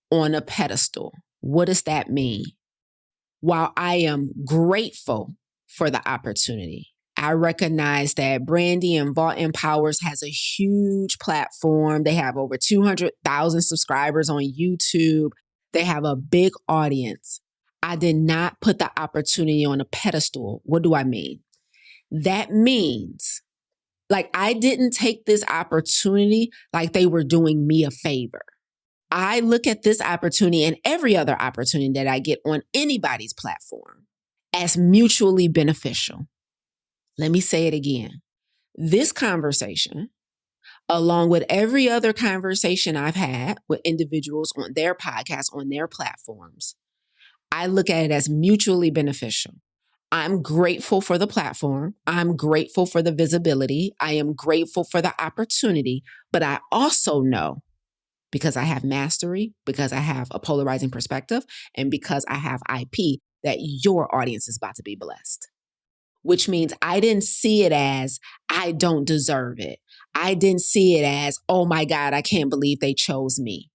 on a pedestal. What does that mean? While I am grateful for the opportunity, I recognize that Brandi and Vault Empowers has a huge platform. They have over 200,000 subscribers on YouTube. They have a big audience. I did not put the opportunity on a pedestal. What do I mean? That means, like, I didn't take this opportunity like they were doing me a favor. I look at this opportunity and every other opportunity that I get on anybody's platform as mutually beneficial. Let me say it again. This conversation, along with every other conversation I've had with individuals on their podcasts, on their platforms, I look at it as mutually beneficial. I'm grateful for the platform. I'm grateful for the visibility. I am grateful for the opportunity, but I also know, because I have mastery, because I have a polarizing perspective, and because I have IP, that your audience is about to be blessed. Which means I didn't see it as, I don't deserve it. I didn't see it as, oh my God, I can't believe they chose me.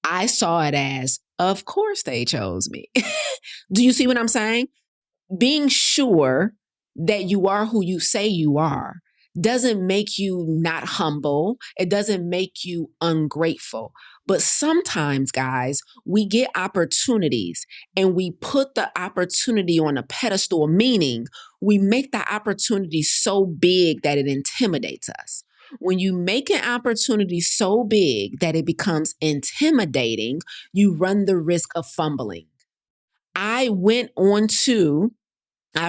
I saw it as, of course they chose me. Do you see what I'm saying? Being sure that you are who you say you are doesn't make you not humble. It doesn't make you ungrateful. But sometimes, guys, we get opportunities and we put the opportunity on a pedestal, meaning we make the opportunity so big that it intimidates us. When you make an opportunity so big that it becomes intimidating, you run the risk of fumbling. I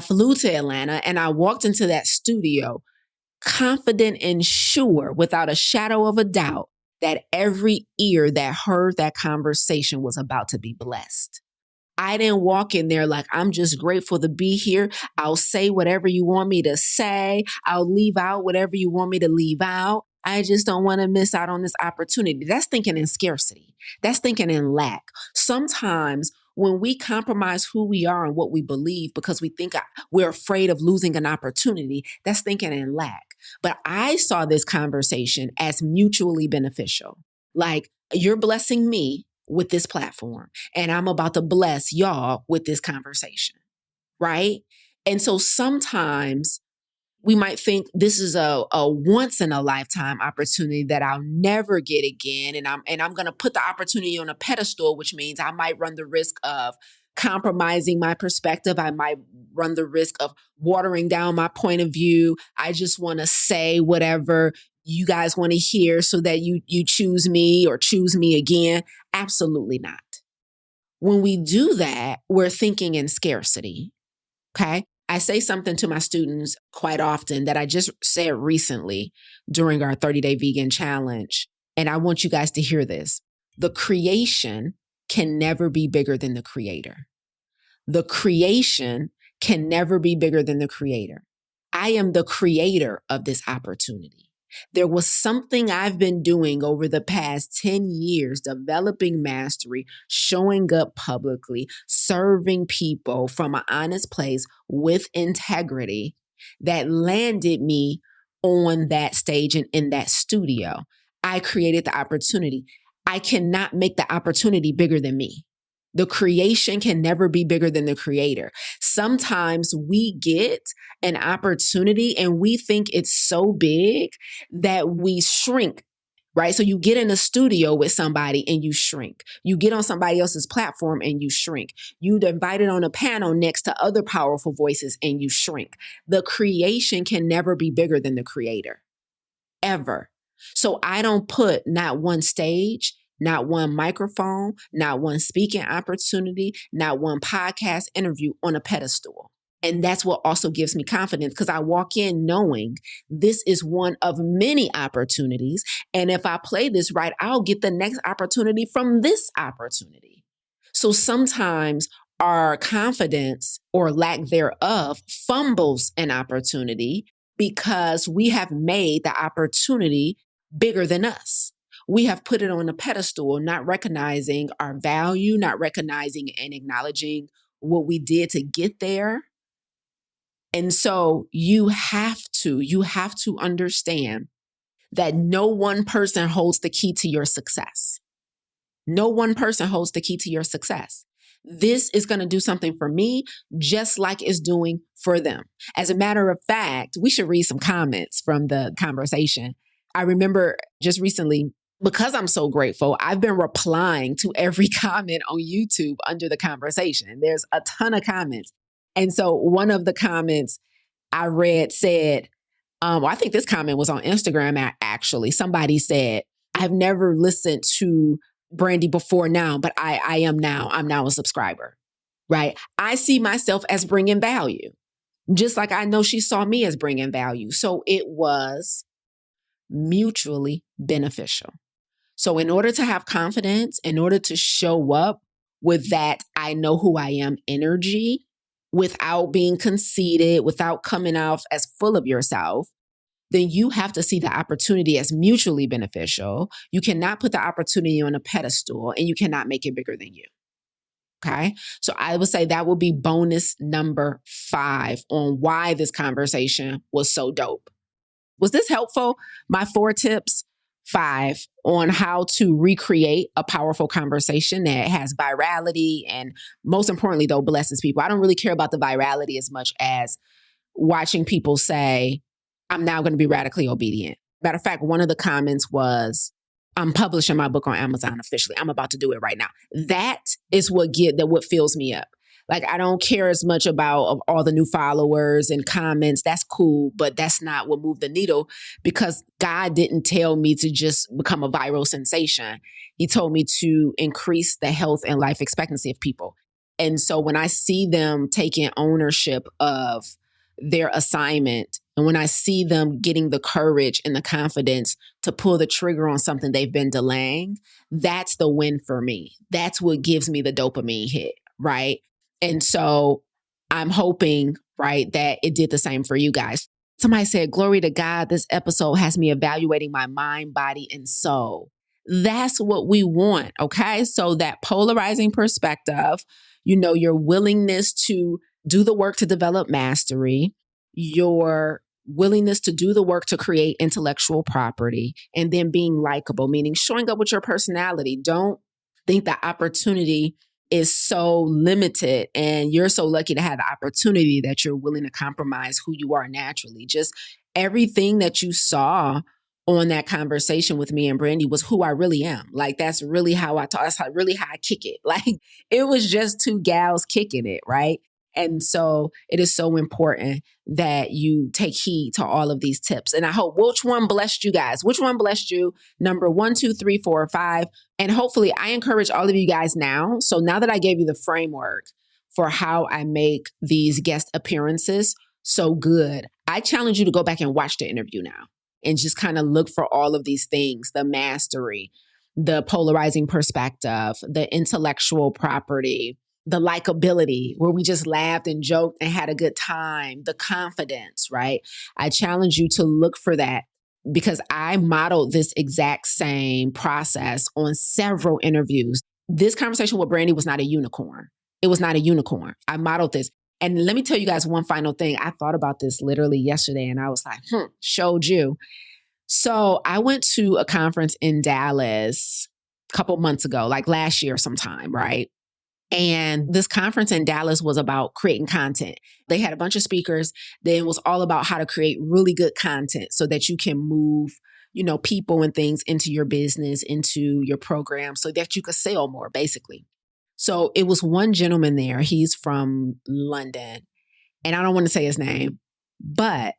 flew to Atlanta and I walked into that studio confident and sure, without a shadow of a doubt, that every ear that heard that conversation was about to be blessed. I didn't walk in there like, I'm just grateful to be here. I'll say whatever you want me to say. I'll leave out whatever you want me to leave out. I just don't want to miss out on this opportunity. That's thinking in scarcity. That's thinking in lack. Sometimes when we compromise who we are and what we believe because we think we're afraid of losing an opportunity, that's thinking in lack. But I saw this conversation as mutually beneficial. Like, you're blessing me with this platform, and I'm about to bless y'all with this conversation, right? And so sometimes we might think this is a once in a lifetime opportunity that I'll never get again. And I'm going to put the opportunity on a pedestal, which means I might run the risk of compromising my perspective. I might run the risk of watering down my point of view. I just want to say whatever you guys want to hear so that you choose me or choose me again. Absolutely not. When we do that, we're thinking in scarcity. Okay. I say something to my students quite often that I just said recently during our 30-day vegan challenge. And I want you guys to hear this. The creation can never be bigger than the creator. The creation can never be bigger than the creator. I am the creator of this opportunity. There was something I've been doing over the past 10 years, developing mastery, showing up publicly, serving people from an honest place with integrity that landed me on that stage and in that studio. I created the opportunity. I cannot make the opportunity bigger than me. The creation can never be bigger than the creator. Sometimes we get an opportunity and we think it's so big that we shrink, right? So you get in a studio with somebody and you shrink. You get on somebody else's platform and you shrink. You're invited on a panel next to other powerful voices and you shrink. The creation can never be bigger than the creator, ever. So I don't put not one stage, not one microphone, not one speaking opportunity, not one podcast interview on a pedestal. And that's what also gives me confidence because I walk in knowing this is one of many opportunities. And if I play this right, I'll get the next opportunity from this opportunity. So sometimes our confidence or lack thereof fumbles an opportunity because we have made the opportunity bigger than us. We have put it on a pedestal, not recognizing our value, not recognizing and acknowledging what we did to get there. And so you have to understand that no one person holds the key to your success. No one person holds the key to your success. This is going to do something for me, just like it's doing for them. As a matter of fact, we should read some comments from the conversation. I remember just recently, because I'm so grateful, I've been replying to every comment on YouTube under the conversation. There's a ton of comments. And so one of the comments I read said, I think this comment was on Instagram actually. Somebody said, I've never listened to Brandi before now, but I am now. I'm now a subscriber, right? I see myself as bringing value, just like I know she saw me as bringing value. So it was mutually beneficial. So in order to have confidence, in order to show up with that I know who I am energy, without being conceited, without coming off as full of yourself, then you have to see the opportunity as mutually beneficial. You cannot put the opportunity on a pedestal and you cannot make it bigger than you. Okay. So I would say that would be bonus number 5 on why this conversation was so dope. Was this helpful? My 4 tips, 5 on how to recreate a powerful conversation that has virality and most importantly though, blesses people. I don't really care about the virality as much as watching people say, I'm now going to be radically obedient. Matter of fact, one of the comments was, I'm publishing my book on Amazon officially. I'm about to do it right now. That is what fills me up. Like, I don't care as much about all the new followers and comments. That's cool, but that's not what moved the needle because God didn't tell me to just become a viral sensation. He told me to increase the health and life expectancy of people. And so when I see them taking ownership of their assignment, and when I see them getting the courage and the confidence to pull the trigger on something they've been delaying, that's the win for me. That's what gives me the dopamine hit, right? And so I'm hoping, right, that it did the same for you guys. Somebody said, glory to God, this episode has me evaluating my mind, body, and soul. That's what we want, okay? So that polarizing perspective, your willingness to do the work to develop mastery, your willingness to do the work to create intellectual property, and then being likable, meaning showing up with your personality. Don't think the opportunity is so limited and you're so lucky to have the opportunity that you're willing to compromise who you are naturally. Just everything that you saw on that conversation with me and Brandi was who I really am. Like, that's really how I talk. That's really how I kick it. Like, it was just 2 gals kicking it, right? And so it is so important that you take heed to all of these tips. And I hope, which one blessed you guys? Which one blessed you? Number 1, 2, 3, 4, or 5. And hopefully I encourage all of you guys now. So now that I gave you the framework for how I make these guest appearances so good, I challenge you to go back and watch the interview now and just kind of look for all of these things, the mastery, the polarizing perspective, the intellectual property, the likability, where we just laughed and joked and had a good time, the confidence, right? I challenge you to look for that because I modeled this exact same process on several interviews. This conversation with Brandi was not a unicorn. It was not a unicorn. I modeled this. And let me tell you guys one final thing. I thought about this literally yesterday and I was like, showed you. So I went to a conference in Dallas a couple months ago, like last year sometime, right? And this conference in Dallas was about creating content. They had a bunch of speakers. Then it was all about how to create really good content so that you can move, people and things into your business, into your program so that you could sell more, basically. So it was one gentleman there. He's from London, and I don't want to say his name, but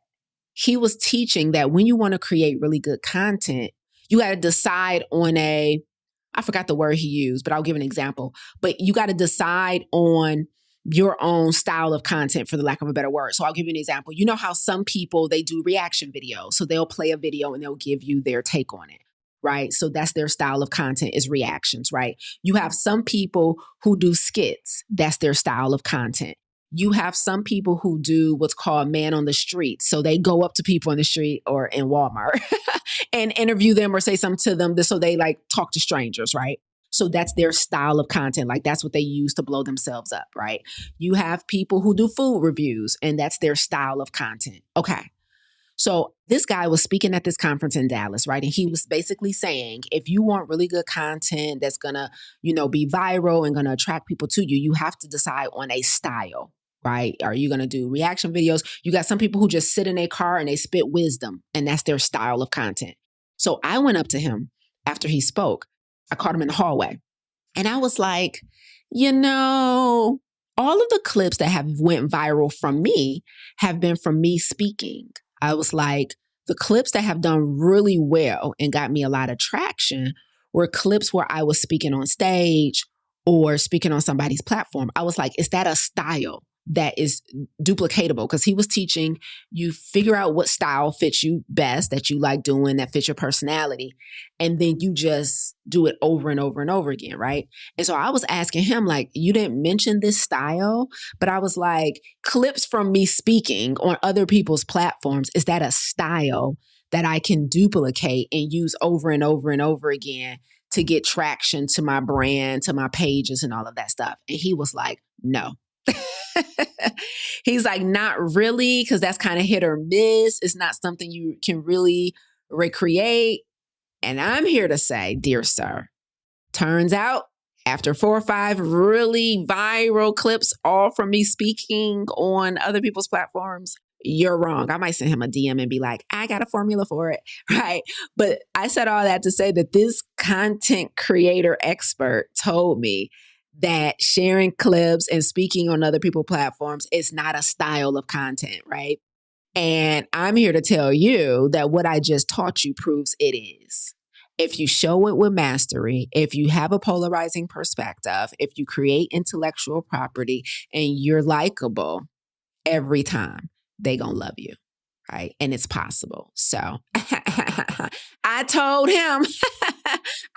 he was teaching that when you want to create really good content, you got to decide on I forgot the word he used, but I'll give an example. But you got to decide on your own style of content, for the lack of a better word. So I'll give you an example. You know how some people, they do reaction videos. So they'll play a video and they'll give you their take on it, right? So that's their style of content, is reactions, right? You have some people who do skits. That's their style of content. You have some people who do what's called man on the street. So they go up to people in the street or in Walmart and interview them or say something to them. So they like talk to strangers, right? So that's their style of content. Like that's what they use to blow themselves up, right? You have people who do food reviews and that's their style of content. Okay. So this guy was speaking at this conference in Dallas, right? And he was basically saying, if you want really good content that's going to, be viral and going to attract people to you, you have to decide on a style. Right? Are you going to do reaction videos? You got some people who just sit in a car and they spit wisdom, and that's their style of content. So I went up to him after he spoke. I caught him in the hallway and I was like, all of the clips that have went viral from me have been from me speaking. I was like, the clips that have done really well and got me a lot of traction were clips where I was speaking on stage or speaking on somebody's platform. I was like, is that a style that is duplicatable? Because he was teaching you figure out what style fits you best, that you like doing, that fits your personality. And then you just do it over and over and over again, right? And so I was asking him, like, you didn't mention this style, but I was like, clips from me speaking on other people's platforms, is that a style that I can duplicate and use over and over and over again to get traction to my brand, to my pages and all of that stuff? And he was like, no. He's like, not really, because that's kind of hit or miss. It's not something you can really recreate. And I'm here to say, dear sir, turns out after 4 or 5 really viral clips, all from me speaking on other people's platforms, you're wrong. I might send him a DM and be like, I got a formula for it, right? But I said all that to say that this content creator expert told me that sharing clips and speaking on other people's platforms is not a style of content, right? And I'm here to tell you that what I just taught you proves it is. If you show it with mastery, if you have a polarizing perspective, if you create intellectual property and you're likable, every time they gonna love you, right? And it's possible. So I told him,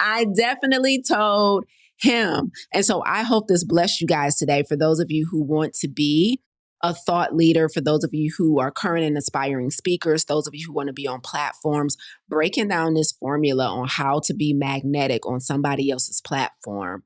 I definitely told him. And so I hope this blessed you guys today. For those of you who want to be a thought leader, for those of you who are current and aspiring speakers, those of you who want to be on platforms, breaking down this formula on how to be magnetic on somebody else's platform.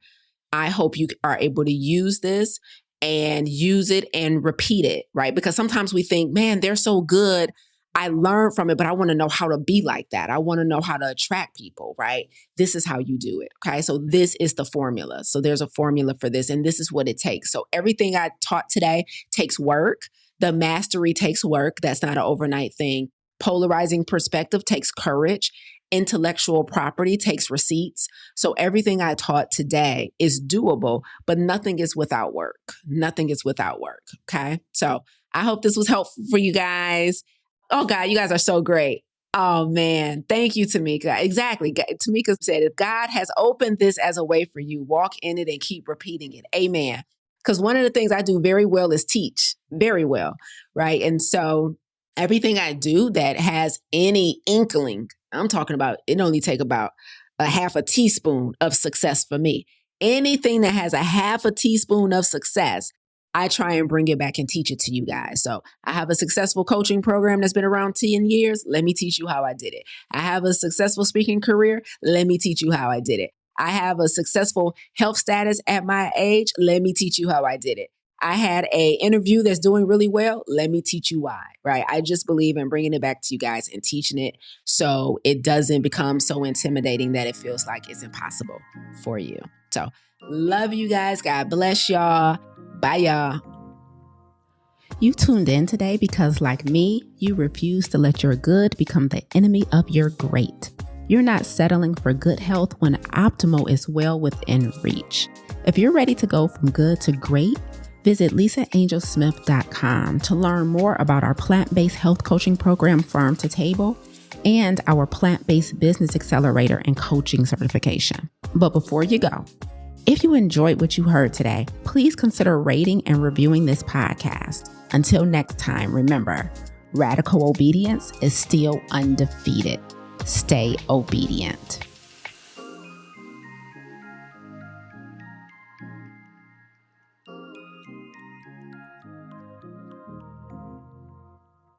I hope you are able to use this and use it and repeat it, right? Because sometimes we think, man, they're so good. I learned from it, but I want to know how to be like that. I want to know how to attract people, right? This is how you do it. Okay. So this is the formula. So there's a formula for this, and this is what it takes. So everything I taught today takes work. The mastery takes work. That's not an overnight thing. Polarizing perspective takes courage. Intellectual property takes receipts. So everything I taught today is doable, but nothing is without work. Nothing is without work. Okay. So I hope this was helpful for you guys. Oh God, you guys are so great. Oh man. Thank you, Tamika. Exactly. Tamika said, if God has opened this as a way for you, walk in it and keep repeating it. Amen. Because one of the things I do very well is teach very well. Right. And so everything I do that has any inkling, I'm talking about, it only take about a half a teaspoon of success for me. Anything that has a half a teaspoon of success, I try and bring it back and teach it to you guys. So I have a successful coaching program that's been around 10 years. Let me teach you how I did it. I have a successful speaking career. Let me teach you how I did it. I have a successful health status at my age. Let me teach you how I did it. I had an interview that's doing really well. Let me teach you why, right? I just believe in bringing it back to you guys and teaching it so it doesn't become so intimidating that it feels like it's impossible for you. So love you guys. God bless y'all. Bye, y'all. You tuned in today because, like me, you refuse to let your good become the enemy of your great. You're not settling for good health when optimal is well within reach. If you're ready to go from good to great, visit lisaangelsmith.com to learn more about our plant-based health coaching program, Farm to Table, and our plant-based business accelerator and coaching certification. But before you go, if you enjoyed what you heard today, please consider rating and reviewing this podcast. Until next time, remember, radical obedience is still undefeated. Stay obedient.